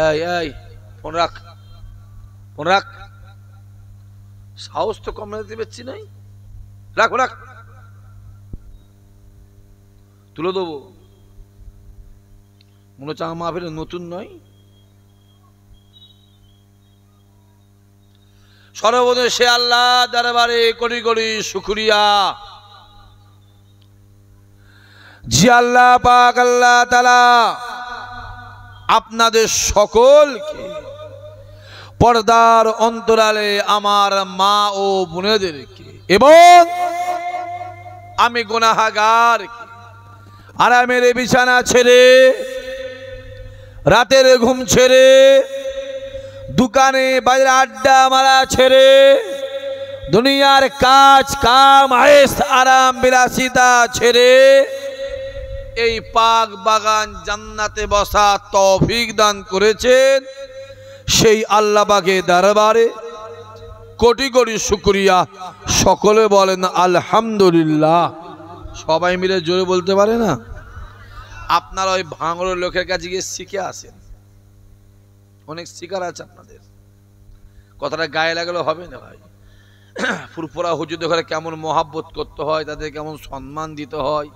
এই এই ফোন রাখ, ফোন রাখ, সাহস তো কম দিতে পারছি নাই। রাখ রাখ, তুলে দেবো। মনে হচ্ছে আমার মাহফিল নতুন নয়। সর্বদা সে আল্লাহ দরবারে কোটি কোটি শুকরিয়া, জি আল্লাহ পাক আল্লাহ তাআলা আপনাদের সকলকে পর্দার অন্তরালে আমার মা ও বোনেদেরকে এবং আমি গুনাহগার আরামের বিছানা ছেড়ে, রাতের ঘুম ছেড়ে, দোকানে বাজারে আড্ডা মারা ছেড়ে, দুনিয়ার কাজ কাম আয়েশ আরাম বিলাসিতা ছেড়ে এই পাক বাগান জান্নাতে বসা তৌফিক দান করেছেন সেই আল্লাহ পাকের দরবারে কোটি কোটি শুকরিয়া। সকলে বলেন আলহামদুলিল্লাহ। সবাই মিলে জোরে বলতে পারে না? আপনারা ওই ভাঙড়ের লোকের কাছে গিয়ে শিখে আসেন, অনেক শিকার আছে আপনাদের। কথাটা গায়ে লাগালে হবে না ভাই। ফুরফুরা হুজুরদের ঘরে কেমন মহাব্বত করতে হয়, তাদের কেমন সম্মান দিতে হয়,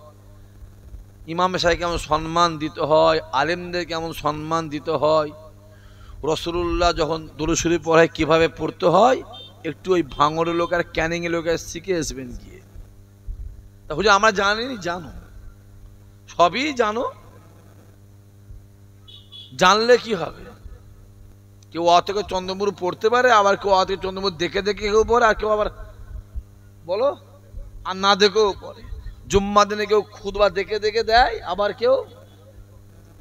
ইমাম সাহেব কেমন সম্মান দিতে হয়, আলেমদের কেমন সম্মান দিতে হয়, রাসূলুল্লাহ যখন দুরূদ শরীফ পড়ায় কিভাবে পড়তে হয়, একটু ওই ভাঙড়ের লোক আর ক্যানিংয়ের লোকের শিখে আসবেন গিয়ে। তা হুজুর আমরা জানিনি, জানো, সবই জানো, জানলে কি হবে? কেউ অ থেকে চন্দ্রপুর পড়তে পারে, আবার কেউ অ থেকে চন্দ্রপুর দেখে দেখে কেউ পড়ে, আর কেউ আবার বলো আর না দেখেও পড়ে। জুম্মা দিনে কেউ খুতবা দেখে দেখে দেয়, আবার কেউ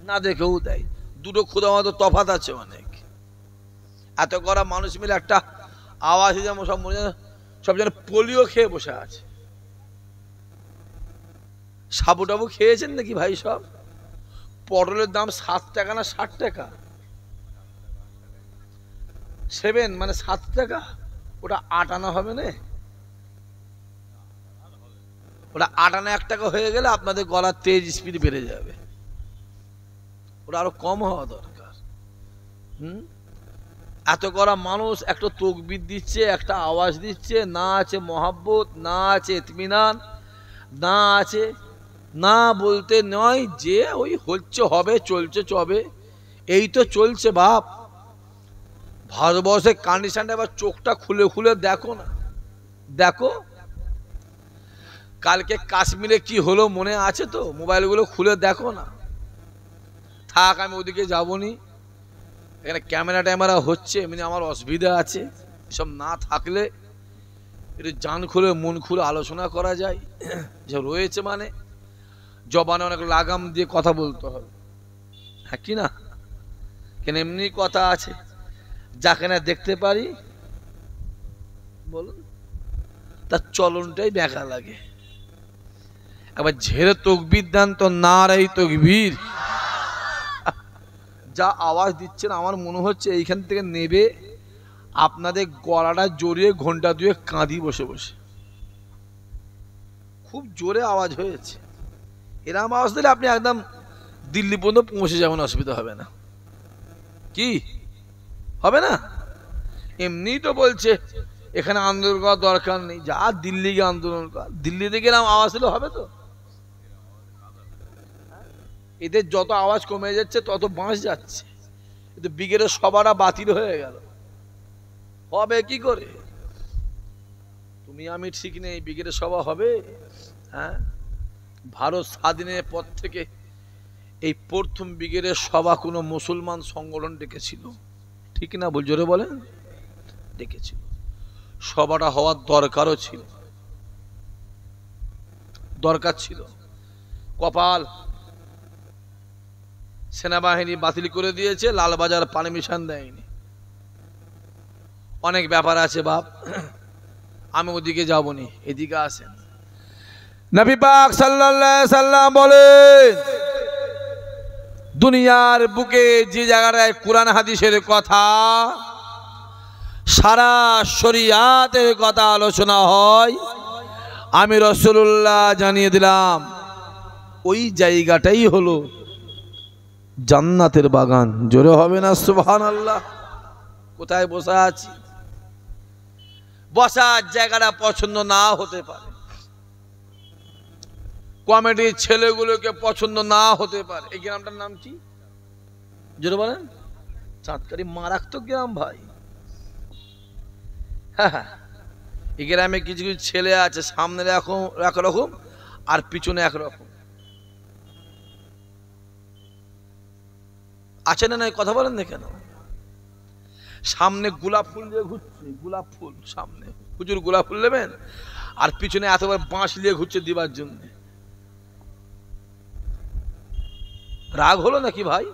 না দেখেও দেয়। দুটো খুদা মতো তফাৎ আছে অনেক। এত করা মানুষ মিলে একটা আওয়াজ, যেমন সব মনে সব যেন পোলিও খেয়ে বসে আছে। সাবু টাবু খেয়েছেন নাকি ভাই? সব পটলের দাম 7 টাকা না 60 টাকা? 7 মানে 7 টাকা। ওটা 8 আনা হবে না? ওটা 8 আনা 1 টাকা হয়ে গেলে আপনাদের গলার তেজ স্পিড বেড়ে যাবে। ওটা আরো কম হওয়া দরকার। এত করা মানুষ একটা তাকবীর দিচ্ছে, একটা আওয়াজ দিচ্ছে, না আছে মহাব্বত, না আছে ইতমিনান, না আছে, না বলতে নয় যে ওই হচ্ছে হবে, চলছে চবে, এই তো চলছে বাপ। ভারতবর্ষের কন্ডিশনটা এবার চোখটা খুলে খুলে দেখো না, দেখো কালকে কাশ্মীরে কি হলো মনে আছে তো? মোবাইলগুলো খুলে দেখো না। থাক আমি ওদিকে যাবনি, এখানে ক্যামেরা ট্যামেরা হচ্ছে, এমনি আমার অসুবিধা আছে। এসব না থাকলে একটু জান খুলে মন খুলে আলোচনা করা যায়। যে রয়েছে মানে জবানে অনেক লাগাম দিয়ে কথা বলতে হবে, হ্যাঁ কি না? কেন এমনি কথা আছে, যাকে না দেখতে পারি বলুন তার চলনটাই দেখা লাগে। একবার ঝেড়ে তকবীর দেন তো, নারায়ে তাকবীর। যা আওয়াজ দিচ্ছেন আমার মনে হচ্ছে এইখান থেকে নেবে আপনাদের গলাটা জড়িয়ে ঘন্টা 2 কাঁদি বসে বসে। খুব জোরে আওয়াজ হয়েছে। এরকম আওয়াজ দিলে আপনি একদম দিল্লি পর্যন্ত পৌঁছে যাবেন, অসুবিধা হবে না। কি হবে না? এমনি তো বলছে এখানে আন্দোলন করার দরকার নেই, যা দিল্লি গিয়ে আন্দোলন কর। দিল্লি থেকে এরকম আওয়াজ দিলে হবে তো? এদের যত আওয়াজ কমে যাচ্ছে তত বাঁশ যাচ্ছে। কিন্তু ব্রিগেডের সভাটা বাতিল হয়ে গেল, হবে কি করে? তুমি আমি ঠিক নেই, ব্রিগেডের সভা হবে? হ্যাঁ, ভারত স্বাধীনের পর থেকে এই প্রথম ব্রিগেডের সভা কোনো মুসলমান সংগঠন ডেকেছিল, ঠিক না? জোরে বলেন, ডেকেছিল। সভাটা হওয়ার দরকারও ছিল, দরকার ছিল। কপাল, সেনাবাহিনী বাতিল করে দিয়েছে, লালবাজার পারমিশন দেয়নি। অনেক ব্যাপার আছে বাপ, আমি ওদিকে যাবনি, এদিকে আসেন। নবী পাক সাল্লাল্লাহু আলাইহি সাল্লাম বলেন, দুনিয়ার বুকে যে জায়গাটায় কোরআন হাদিসের কথা, সারা শরিয়াতের কথা আলোচনা হয়, আমি রাসূলুল্লাহ জানিয়ে দিলাম ওই জায়গাটাই হলো জান্নাতের বাগান। জোরে হবে না সুবহানাল্লাহ? কোথায় বসে আছি? বসার জায়গাটা পছন্দ না হতে পারে, কমিটির ছেলেগুলোকে পছন্দ না হতে পারে। এই গ্রামটার নাম কি জোরে বলেন? চাঁদকারি। মারাত্মক গ্রাম ভাই। হ্যাঁ, এই গ্রামে কিছু কিছু ছেলে আছে, সামনে একরকম আর পিছনে একরকম আছে না? নাই কথা বলেন না কেন? সামনে গোলাপ ফুল দিয়ে ঘুরছে, গোলাপ ফুল সামনে হুজুর গোলাপ ফুল নেবেন, আর পিছনে এতবার বাঁশ নিয়ে ঘুরছে দিবার জন্য। রাগ হলো নাকি ভাই?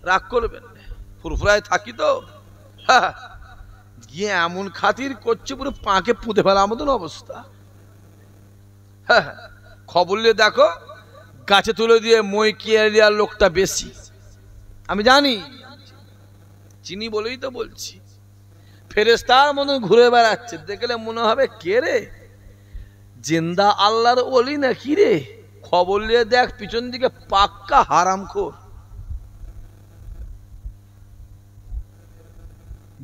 রাগ করবেন, ফুরফুরায় থাকি তো। হ্যাঁ, গিয়ে এমন খাতির করছে পুরো পাকে পুঁতে ফেলা মতন অবস্থা। হ্যাঁ, খবর নিয়ে দেখো গাছে তুলে দিয়ে মই কিয়ার লোকটা বেশি। আমি জানি, চিনি বলেই তো বলছি। ফেরেশতার মতন ঘুরে বেড়াচ্ছে, দেখলে মনে হবে কে রে, জিন্দা আল্লাহর ওলি না কি রে? খবর নিয়ে দেখ পিছন দিকে পাক্কা হারামখোর।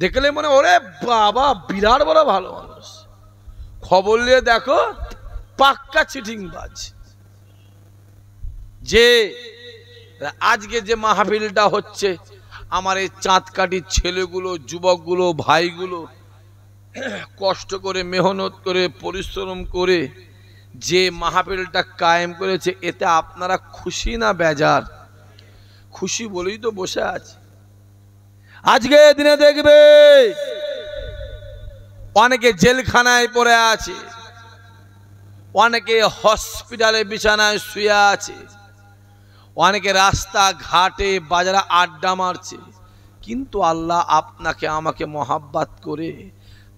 দেখলে মনে ওরে বাবা বিরাট বড় ভালো মানুষ। খবর নিয়ে দেখো পাক্কা চিটিংবাজ। যে আজকে যে মাহফিলটা হচ্ছে, আমার এই চাঁদকাঠির ছেলেগুলো, যুবকগুলো, ভাইগুলো কষ্ট করে, মেহনত করে, পরিশ্রম করে যে মাহফিলটা কায়েম করেছে, এতে আপনারা খুশি না বেজার? খুশি বলেই তো বসে আছে। আজকে দিনে দেখবে অনেকে জেলখানায় পড়ে আছে, অনেকে হসপিটালে বিছানায় শুয়ে আছে, অনেকে রাস্তা ঘাটে বাজারে আড্ডা মারছে, কিন্তু আল্লাহ আপনাকে আমাকে মহাব্বত করে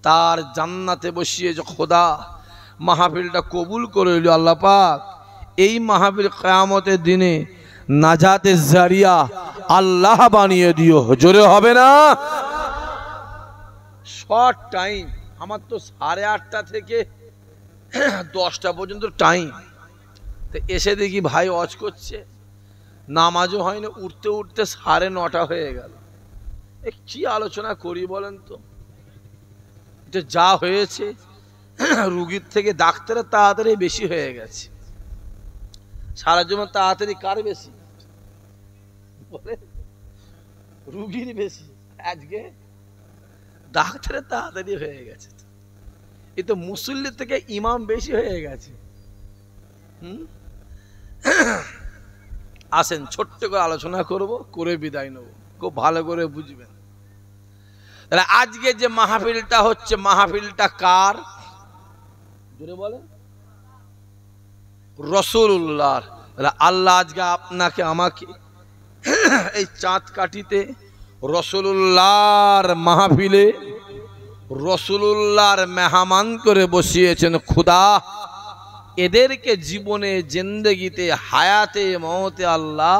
তার জান্নাতে বসিয়ে যে খোদা মাহফিলটা কবুল করে নিল। আল্লাহ পাক এই মাহফিল কিয়ামতের দিনে নাজাতের জারিয়া আল্লাহ বানিয়ে দিও। জোরে হবে না? শর্ট টাইম, আমার তো 8:30 থেকে 10টা পর্যন্ত টাইম। তো এসে দেখি ভাই ওয়াজ করছে, নামাজও হয়নি, উঠতে উঠতে 9:30 হয়ে গেল। কি আলোচনা করি বলেন তো? এটা যা হয়েছে, রুগীর থেকে ডাক্তারের তাড়াতাড়ি বেশি হয়ে গেছে। সারা জীবন তাড়াতাড়ি কার বেশি বলে? রুগীর বেশি, আজকে ডাক্তারের তাড়াতাড়ি হয়ে গেছে। এ তো মুসল্লি থেকে ইমাম বেশি হয়ে গেছে। আসেন ছোট্ট করে আলোচনা করব, করে বিদায় নেব, খুব ভালো করে বুঝবেন। তাহলে আজকে যে মাহফিলটা হচ্ছে, মাহফিলটা কার? জোরে বলেন। রাসূলুল্লাহ। আল্লাহ আজকে আপনাকে আমাকে এই চাঁদকাঠিতে রাসূলুল্লাহর মাহফিলে রাসূলুল্লাহর মেহমান করে বসিয়েছেন। খোদা এদেরকে জীবনে, জিন্দেগিতে, হায়াতে, মওতে আল্লাহ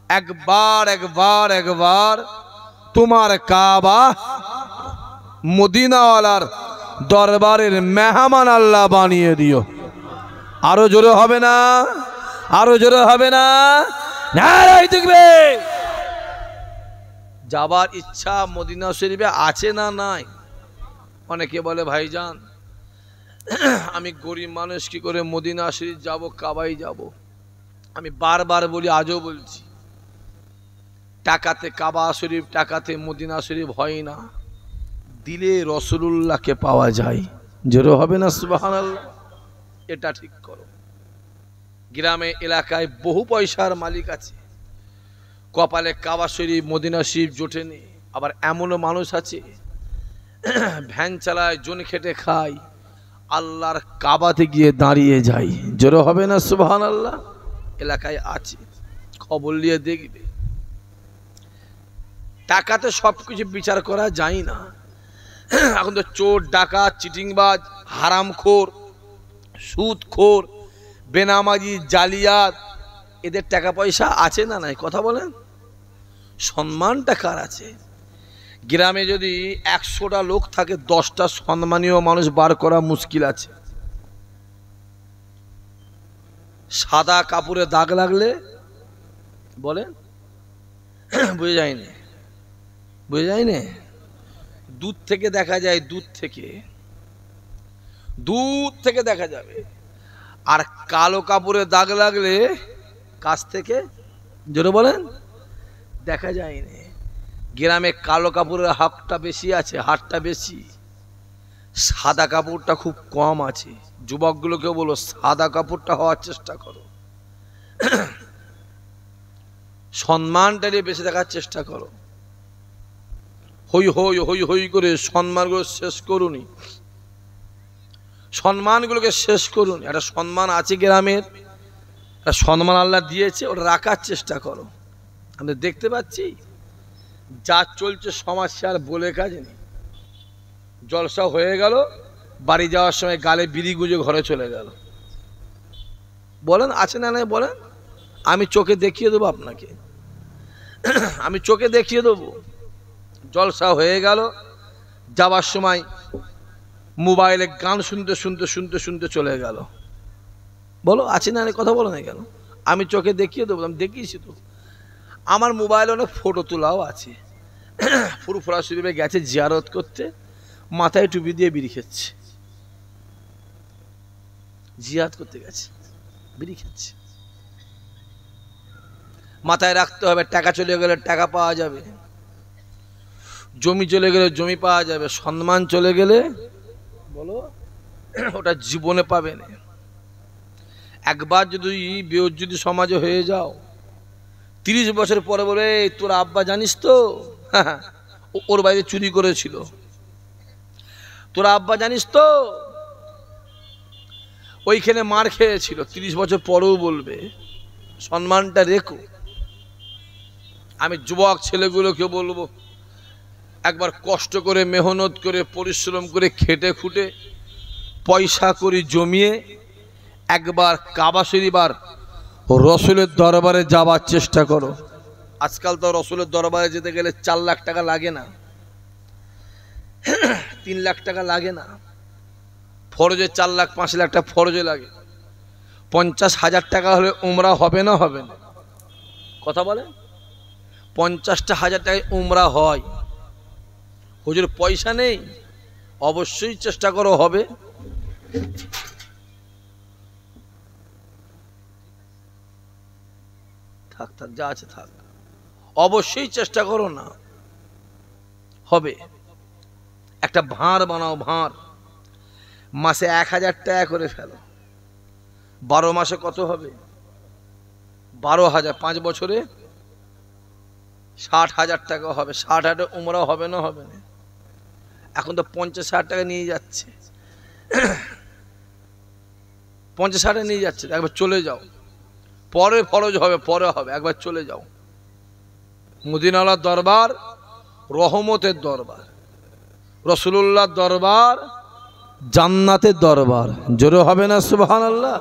একবার একবার একবার তোমার কাবা মদিনাওয়ালার দরবারের মেহমান আল্লাহ বানিয়ে দিও। আরো জোরে হবে না? আরো জোরে হবে না? নারায়ে তাকবীর। যাবার ইচ্ছা মদিনা শরীফে আছে না নাই? অনেকে বলে ভাইজান আমি গরিব মানুষ, কি করে মদিনা শরীফ যাব, কাবায় যাব? আমি বারবার বলি, আজও বলছি, টাকাতে কাবা শরীফ, টাকাতে মদিনা শরীফ হয় না, দিলে রাসূলুল্লাহকে পাওয়া যায়। জোরে হবে না সুবহানাল্লাহ? এটা ঠিক করো। গ্রামে এলাকায় বহু পয়সার মালিক আছে, কপালে কাবা শরীফ, মদিনা শরীফ জোটেনি। আবার এমনও মানুষ আছে ভ্যান চালায়, জন খেটে খায়, আল্লাহর কাবাতে গিয়ে দাঁড়িয়ে যায়। জোরে হবে না সুবহানাল্লাহ? এলাকায় আছে, খবর নিয়ে দেখবে। টাকাতে সবকিছু বিচার করা যায় না। এখন তো চোর, ডাকাত, চিটিংবাজ, হারামখোর, সুদখোর, বেনামাজি, জালিয়াত, এদের টাকা পয়সা আছে না নাই? কথা বলেন। সম্মানটা কার আছে? গ্রামে যদি 100টা লোক থাকে, 10টা সম্মানীয় মানুষ বার করা মুশকিল আছে। সাদা কাপড়ে দাগ লাগলে বলেন বুঝে যায়নি, বুঝে যায়নি। দূর থেকে দেখা যায়, দূর থেকে দেখা যাবে। আর কালো কাপড়ে দাগ লাগলে কাছ থেকে, জোরে বলেন, দেখা যায়নি। গ্রামে কালো কাপড়ের হাতটা বেশি আছে, হাতটা বেশি, সাদা কাপড়টা খুব কম আছে। যুবকগুলোকে বলো সাদা কাপড়টা হওয়ার চেষ্টা করো, সম্মানটা নিয়ে বেশি দেখার চেষ্টা করো। হই হই হই হই করে সম্মানগুলো শেষ করুনি, সম্মানগুলোকে শেষ করুন। একটা সম্মান আছে গ্রামের, একটা সম্মান আল্লাহ দিয়েছে, ওটা রাখার চেষ্টা করো। আমরা দেখতে পাচ্ছি যা চলছে সমাজে আর বলে কাজ নেই। জলসা হয়ে গেল, বাড়ি যাওয়ার সময় গালে বিড়ি গুঁজে ঘরে চলে গেল। বলেন আছে না নাই বলেন? আমি চোখে দেখিয়ে দেবো আপনাকে, আমি চোখে দেখিয়ে দেবো। জলসা হয়ে গেল, যাওয়ার সময় মোবাইলে গান শুনতে শুনতে শুনতে শুনতে চলে গেল। বলো আছে না কথা বলো না কেন? আমি চোখে দেখিয়ে দেবো, আমি দেখিয়েছি তো। আমার মোবাইলে অনেক ফটো তোলাও আছে। ফুরফুরা শরীফে গেছে জিয়ারত করতে, মাথায় টুপি দিয়ে বিড়ি খেচ্ছে, জিয়ারত করতে গেছে বিড়ি খেচ্ছে। মাথায় রাখতে হবে, টাকা চলে গেলে টাকা পাওয়া যাবে, জমি চলে গেলে জমি পাওয়া যাবে, সম্মান চলে গেলে বলো ওটা জীবনে পাবে না। একবার যদি সমাজে হয়ে যাও, 30 বছর পরে বলে তোর আব্বা জানিস তো ওর বাড়িতে চুরি করেছিল, তোর আব্বা জানিস তো ওইখানে মার খেয়েছিল। 30 বছর পরেও বলবে। সম্মানটা রেখো। আমি যুবক ছেলেগুলোকে বলবো, একবার কষ্ট করে মেহনত করে পরিশ্রম করে খেটে খুটে পয়সা করে জমিয়ে একবার কাবা শরীফ আর রসুলের দরবারে যাবার চেষ্টা করো। আজকাল তো রসুলের দরবারে যেতে গেলে 4 লাখ টাকা লাগে না, 3 লাখ টাকা লাগে না। ফরজে 4 লাখ 5 লাখ টাকা ফরজে লাগে। 50,000 টাকা হলে উমরা হবে না? হবে না? কথা বলে 50,000 টাকায় উমরা হয়। হুজুর পয়সা নেই, অবশ্যই চেষ্টা করো হবে। থাক থাক যা আছে থাক, অবশ্যই চেষ্টা করো না, হবে। একটা ভাঁড় বানাও, ভাঁড় মাসে 1000 টাকা করে ফেলো, 12 মাসে কত হবে? 12,000, 5 বছরে 60,000 টাকা হবে। 60,000 উমরা হবে না? হবে না? এখন তো 50,000 টাকা নিয়ে যাচ্ছে, 50,000 নিয়ে যাচ্ছে। একবার চলে যাও, পরে ফরজ হবে, পরে হবে, একবার চলে যাও। মদিনার দরবার রহমতের দরবার, রাসূলুল্লাহর দরবার জান্নাতের দরবার। জোরে হবে না সুবহানাল্লাহ?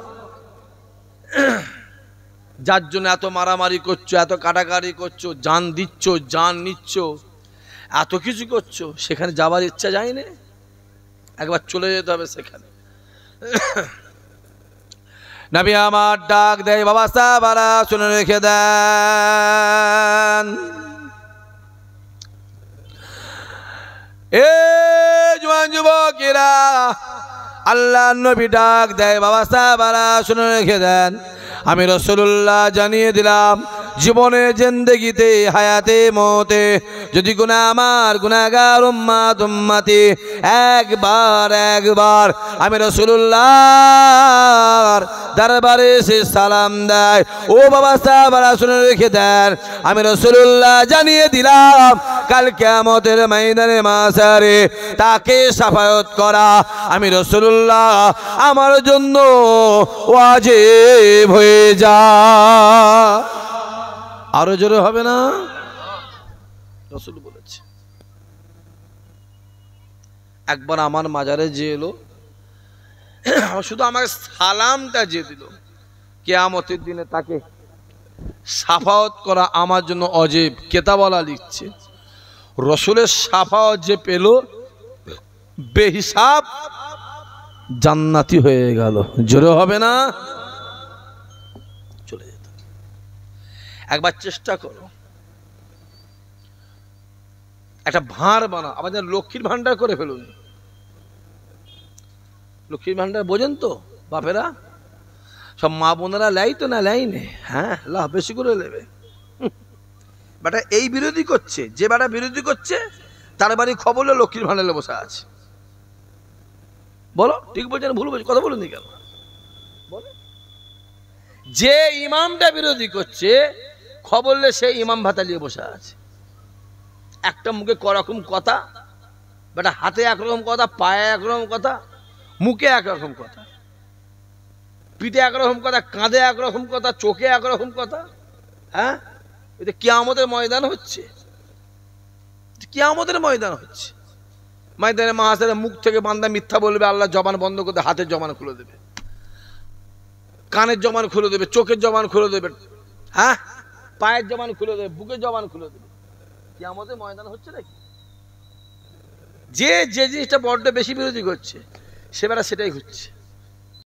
যার জন্য এত মারামারি করছো, এত কাটাকাটি করছো, জান দিচ্ছ, জান নিচ্ছ, এত কিছু করছো, সেখানে যাবার ইচ্ছা যায় না? একবার চলে যেতে হবে সেখানে। নবী আমার ডাক দেয়, বাবা সাহাবারা শুনে রেখে দেন। এ জওয়ান যুবকেরা, আল্লাহ নবী ডাক দেয়, বাবা সাহাবারা শুনে রেখে দেন। আমি রাসূলুল্লাহ জানিয়ে দিলাম, জীবনে জিন্দেগিতে হায়াতে মতে যদি আমার গুনাহগার উম্মতি একবার আমি রাসূলুল্লাহর দরবারে এসে সালাম দেয়, ও বাবা সাহাবারা শুনে রেখে দেন, আমি রাসূলুল্লাহ জানিয়ে দিলাম, কাল কিয়ামতের ময়দানে মাসারে তাকে শাফায়াত করা আমি রাসূলুল্লাহ আমার জন্য ওয়াজিব হয়ে যায়। আরো জোরে হবে না? রাসূল বলেছে। একবার আমার মাজারে যে এলো, শুধু আমার সালামটা যে দিল, কিয়ামতের দিনে তাকে শাফায়াত করা আমার জন্য অজীব। কেতাবওয়ালা লিখছে, রাসূলের শাফায়াত যে পেল বেহিসাব জান্নাতি হয়ে গেল। জোরে হবে না? চলে যেত। একবার চেষ্টা করো, একটা ভাঁড় বানাও, আমাদের লক্ষ্মীর ভান্ডার করে ফেলুন। লক্ষ্মীর ভান্ডার বোঝেন তো বাপেরা? সব মা বোনেরা লেয় তো না লেয় নে, হ্যাঁ লাভ বেশি করে নেবে। বেটা এই বিরোধী করছে, যে বেটা বিরোধী করছে তার বাড়ি খবর হলো লক্ষ্মীর ভান্ডারে বসে আছে। বলো ঠিক বলছেন ভুল বলছি? কথা বলুন কেন? বলো, যে ইমামটা বিরোধী করছে খবর হলে সে ইমাম ভাতা নিয়ে বসে আছে। একটা মুখে করকম কথা, বেটা হাতে একরকম কথা, পায়ে একরকম কথা, মুখে একরকম কথা, পিঠে একরকম কথা, কাঁধে একরকম কথা, চোখে একরকম কথা। হ্যাঁ, এটা কিয়ামতের ময়দান হচ্ছে, কিয়ামতের ময়দান হচ্ছে। ময়দানে মাহাসারে মুখ থেকে বান্দা মিথ্যা বলবে, আল্লাহ জবান বন্ধ করে দেবে, হাতের জবান খুলে দেবে, কানের জবান খুলে দেবে, চোখের জবান খুলে দেবে, হ্যাঁ পায়ের জবান খুলে দেবে, বুকের জবান খুলে দেবে। কিয়ামতের ময়দান হচ্ছে নাকি? যে জিনিসটা বড্ড বেশি বিরোধী করছে সে বেলা সেটাই হচ্ছে।